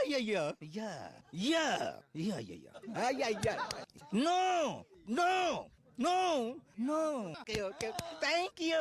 yeah, yeah, yeah, yeah, yeah, yeah, yeah. Yeah, yeah. No, no, no, no. Okay, okay. Thank you.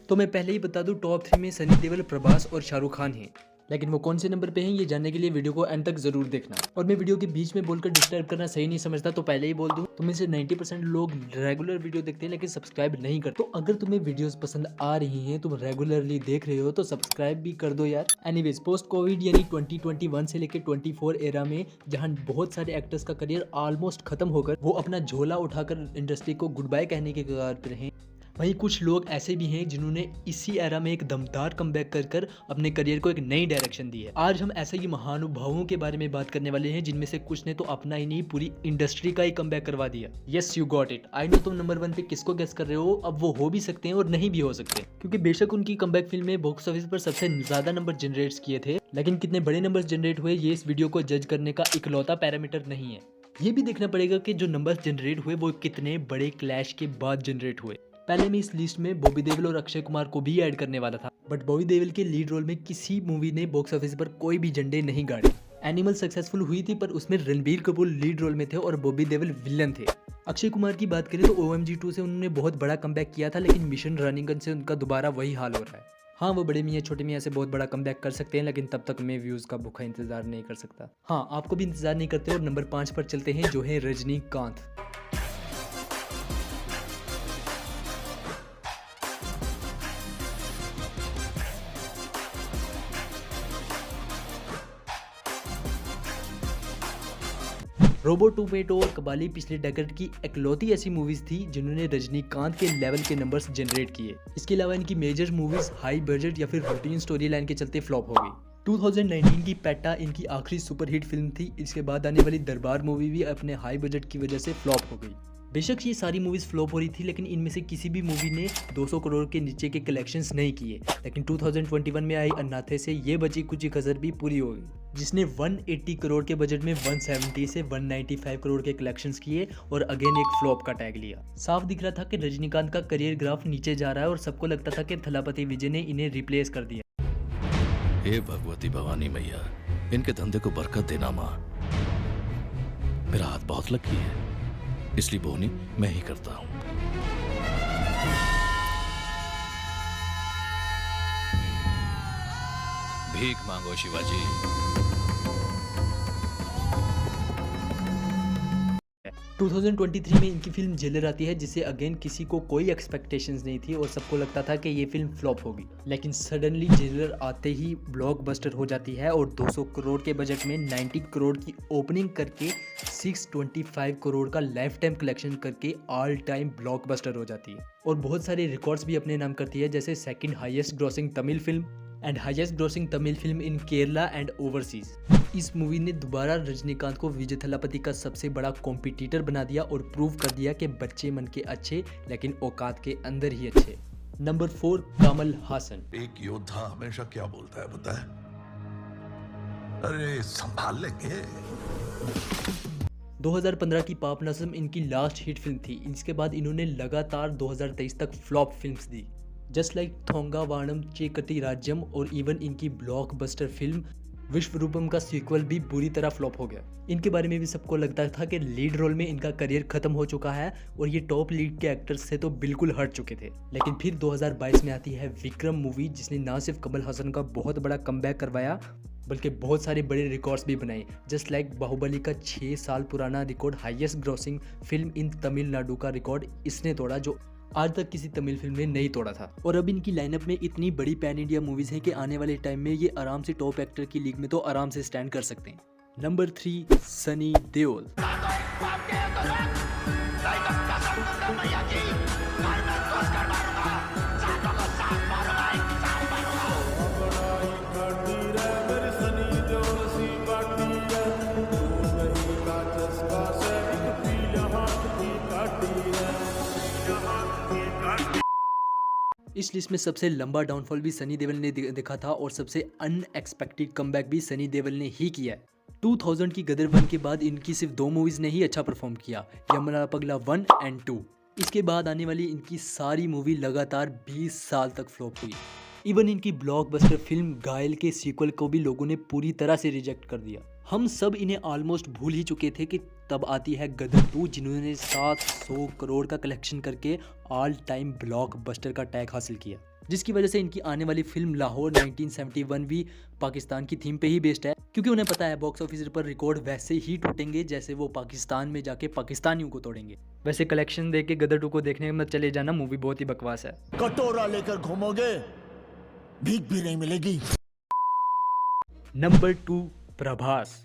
तो मैं पहले ही बता दूं, top 3 में सनी देओल, प्रभास और शाहरुख खान हैं। लेकिन वो कौन से नंबर पे हैं ये जानने के लिए वीडियो को एंड तक जरूर देखना। और मैं वीडियो के बीच में बोलकर डिस्टर्ब करना सही नहीं समझता, तो पहले ही बोल दूं, तुम में से 90% लोग रेगुलर वीडियो देखते हैं लेकिन सब्सक्राइब नहीं करते। तो अगर तुम्हें वीडियोस पसंद आ रही हैं, तुम रेगुलरली देख रहे हो, तो सब्सक्राइब भी कर दो यार। एनीवेज, पोस्ट कोविड यानी 2021 से लेकर 24 एरा में जहां बहुत सारे एक्टर्स का करियर ऑलमोस्ट खत्म होकर वो अपना झोला उठाकर इंडस्ट्री को गुड बाय कहने के कगार पर हैं, वहीं कुछ लोग ऐसे भी हैं जिन्होंने इसी एरा में एक दमदार कमबैक कर अपने करियर को एक नई डायरेक्शन दी है। आज हम ऐसे ही महानुभावों के बारे में बात करने वाले हैं जिनमें से कुछ ने तो अपना ही नहीं, पूरी इंडस्ट्री का ही कमबैक करवा दिया। Yes, you got it. I know तुम नंबर 1 पे किसको गेस कर रहे हो। अब वो हो भी सकते हैं और नहीं भी हो सकते, क्योंकि बेशक उनकी कमबैक फिल्म में बॉक्स ऑफिस पर सबसे ज्यादा नंबर जनरेट किए थे, लेकिन कितने बड़े नंबर जनरेट हुए ये इस वीडियो को जज करने का इकलौता पैरामीटर नहीं है। ये भी देखना पड़ेगा कि जो नंबर जनरेट हुए वो कितने बड़े क्लैश के बाद जनरेट हुए। पहले मैं इस लिस्ट में बॉबी देओल और अक्षय कुमार को भी ऐड करने वाला था, बट बॉबी देओल के लीड रोल में किसी मूवी ने बॉक्स ऑफिस पर कोई भी झंडे नहीं गाड़े। एनिमल सक्सेसफुल हुई थी, पर उसमें रणबीर कपूर लीड रोल में थे और बॉबी देओल विलन थे। अक्षय कुमार की बात करें तो OMG 2 से उन्होंने बहुत बड़ा कमबैक किया था, लेकिन मिशन रनिंगन से उनका दोबारा वही हाल हो रहा है। हाँ, वो बड़े मियाँ छोटे मियाँ से बहुत बड़ा कमबैक कर सकते हैं, लेकिन तब तक मैं व्यूज का भूखा इंतजार नहीं कर सकता। हाँ, आपको भी इंतजार नहीं करते। और नंबर 5 पर चलते हैं, जो है रजनीकांत। 'रोबो टूमेटो' और 'कबाली' पिछले डेकेड की इकलौती ऐसी मूवीज थी जिन्होंने रजनीकांत के लेवल के नंबर्स जनरेट किए। इसके अलावा इनकी मेजर मूवीज हाई बजट या फिर रूटीन स्टोरी लाइन के चलते फ्लॉप हो गई। 2019 की पेट्टा इनकी आखिरी सुपरहिट फिल्म थी। इसके बाद आने वाली दरबार मूवी भी अपने हाई बजट की वजह से फ्लॉप हो गई। बेशक ये सारी मूवीज फ्लॉप हो रही थी, लेकिन इनमें से किसी भी मूवी ने 200 करोड़ के नीचे के कलेक्शंस नहीं किए। लेकिन 2021 में आई अन्नाथे से ये बची कुछ कसर भी पूरी हो गई, जिसने 180 करोड़ के बजट में 170 से 195 करोड़ के कलेक्शंस किए और अगेन एक फ्लॉप का टैग लिया। साफ दिख रहा था कि रजनीकांत का करियर ग्राफ नीचे जा रहा है और सबको लगता था कि थलापति विजय ने इन्हें रिप्लेस कर दिया। हे भगवती भवानी मैया, इनके धंधे को बरकत देना माँ। मेरा हाथ बहुत लकी है, इसलिए बोनी मैं ही करता हूं। भीख मांगो शिवाजी। 2023 में इनकी फिल्म जेलर आती है, जिससे अगेन किसी को कोई एक्सपेक्टेशंस नहीं थी और सबको लगता था कि ये फिल्म फ्लॉप होगी। लेकिन सडनली जेलर आते ही ब्लॉकबस्टर हो जाती है और 200 करोड़ के बजट में 90 करोड़ की ओपनिंग करके 625 करोड़ का लाइफ टाइम कलेक्शन करके ऑल टाइम ब्लॉकबस्टर हो जाती है और बहुत सारे रिकॉर्ड्स भी अपने नाम करती है, जैसे second highest grossing Tamil film and highest grossing Tamil film in Kerala and overseas. इस मूवी ने दोबारा रजनीकांत को विजय थलापति का सबसे बड़ा कॉम्पिटिटर बना दिया और प्रूव कर दिया कि बच्चे मन के अच्छे लेकिन औकात के अंदर ही अच्छे। नंबर 4, कमल हासन। एक योद्धा हमेशा क्या बोलता है पता है? अरे संभाल लेंगे। 2015 की पापनासम इनकी लास्ट हिट फिल्म थी। इसके बाद इन्होंने लगातार 2023 तक फ्लॉप फिल्म्स दी, जस्ट लाइक थोंगा वाणम चेकटी राज्यम, और इवन इनकी ब्लॉकबस्टर फिल्म विश्वरूपम का सीक्वल भी बुरी तरह फ्लॉप हो गया। इनके बारे में भी सबको लगता था कि लीड रोल में इनका करियर खत्म हो चुका है और ये टॉप लीड के एक्टर्स से तो बिल्कुल हट चुके थे। लेकिन फिर 2022 में आती है विक्रम मूवी, जिसने ना सिर्फ कमल हासन का बहुत बड़ा कमबैक करवाया बल्कि बहुत सारे बड़े रिकॉर्ड्स भी बनाए, जस्ट लाइक बाहुबली का 6 साल पुराना record highest grossing film in Tamil Nadu का रिकॉर्ड इसने तोड़ा, जो आज तक किसी तमिल फिल्म ने नहीं तोड़ा था। और अब इनकी लाइनअप में इतनी बड़ी पैन इंडिया मूवीज हैं कि आने वाले टाइम में ये आराम से टॉप एक्टर की लीग में तो आराम से स्टैंड कर सकते हैं। नंबर 3, सनी देओल। इस लिस्ट में सबसे लंबा डाउनफॉल भी सनी देओल ने दिखा था और सबसे अनएक्सपेक्टेड कमबैक भी सनी देओल ने ही किया है। 2000 की गदर 1 के बाद इनकी सिर्फ 2 मूवीज ने ही अच्छा परफॉर्म किया, यमला पगला 1 एंड 2। इसके बाद आने वाली इनकी सारी मूवी लगातार 20 साल तक फ्लॉप हुई। इवन इनकी ब्लॉकबस्टर फिल्म घायल के सीक्वल को भी लोगों ने पूरी तरह से रिजेक्ट कर दिया। हम सब इन्हें ऑलमोस्ट भूल ही चुके थे कि तब आती है गदर 2, जिन्होंने 700 करोड़ का कलेक्शन करके ऑल टाइम ब्लॉकबस्टर का टैग हासिल किया, जिसकी वजह से इनकी आने वाली फिल्म लाहौर 1971 भी पाकिस्तान की थीम पे ही बेस्ड है, क्योंकि उन्हें पता है बॉक्स ऑफिस पर रिकॉर्ड वैसे ही टूटेंगे जैसे वो पाकिस्तान में जाके पाकिस्तानियों को तोड़ेंगे। वैसे कलेक्शन देख के गदर 2 को देखने में मत चले जाना, मूवी बहुत ही बकवास है। कटोरा लेकर घूमोगे, भीख भी नहीं मिलेगी। नंबर 2, प्रभास।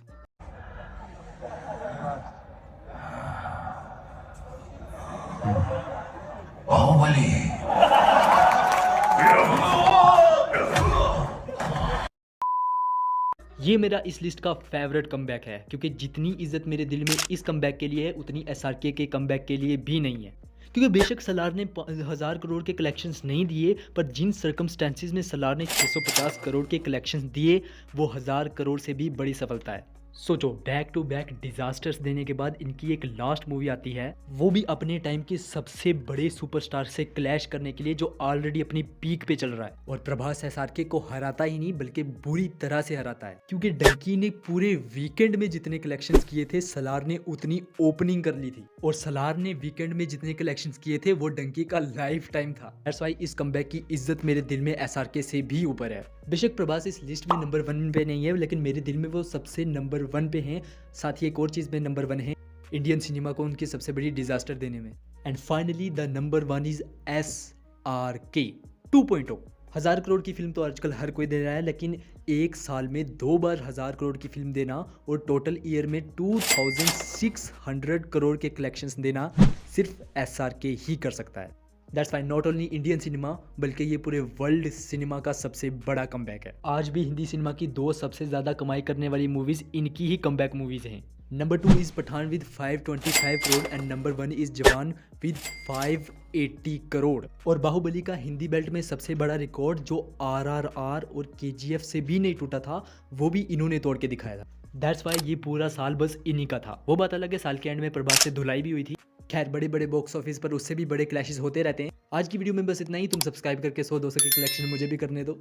ये मेरा इस लिस्ट का फेवरेट कमबैक है, क्योंकि जितनी इज्जत मेरे दिल में इस कमबैक के लिए है उतनी SRK के कमबैक के लिए भी नहीं है। क्योंकि बेशक सलार ने 1000 करोड़ के कलेक्शंस नहीं दिए, पर जिन सर्कमस्टेंसेस में सलार ने 650 करोड़ के कलेक्शंस दिए वो 1000 करोड़ से भी बड़ी सफलता है। सोचो, बैक टू बैक डिजास्टर्स देने के बाद इनकी एक लास्ट मूवी आती है, वो भी अपने टाइम के सबसे बड़े सुपरस्टार से क्लैश करने के लिए जो ऑलरेडी अपनी पीक पे चल रहा है। और प्रभास SRK को हराता ही नहीं बल्कि बुरी तरह से हराता है, क्योंकि डंकी ने पूरे वीकेंड में जितने कलेक्शंस किए थे सलार ने उतनी ओपनिंग कर ली थी, और सलार ने वीकेंड में जितने कलेक्शंस किए थे वो डंकी का लाइफ टाइम था। दैट्स व्हाई इस कमबैक की इज्जत मेरे दिल में SRK से भी ऊपर है। बेशक प्रभास इस लिस्ट में नंबर 1 पे नहीं है, लेकिन मेरे दिल में वो सबसे नंबर 1 पे हैं। साथ ही एक और चीज़ में नंबर 1 है, इंडियन सिनेमा को उनकी सबसे बड़ी डिजास्टर देने में। And finally the number 1 is SRK 2.0। 1000 crore की फिल्म तो आजकल हर कोई दे रहा है, लेकिन एक साल में 2 बार 1000 करोड़ की फिल्म देना और टोटल ईयर में 2600 करोड़ के कलेक्शंस देना सिर्फ SRK ही कर सकता है। That's why not only Indian cinema बल्कि ये पूरे वर्ल्ड सिनेमा का सबसे बड़ा कमबैक है। आज भी हिंदी सिनेमा की 2 सबसे ज़्यादा कमाई करने वाली मूवीज़ इनकी ही कमबैक मूवीज़ हैं। Number 2 is Pathaan with 525 crore and number 1 is Jawan with 580 crore. और बाहुबली का हिंदी बेल्ट में सबसे बड़ा रिकॉर्ड जो RRR और KGF से भी नहीं टूटा था, वो भी इन्होंने तोड़ के दिखाया था। दैट्स वाई ये पूरा साल बस इन्हीं का था। वो बात अलग है, साल के एंड में प्रभास से धुलाई भी हुई थी। खैर, बड़े बड़े बॉक्स ऑफिस पर उससे भी बड़े क्लैशेस होते रहते हैं। आज की वीडियो में बस इतना ही। तुम सब्सक्राइब करके 100-200 की कलेक्शन मुझे भी करने दो।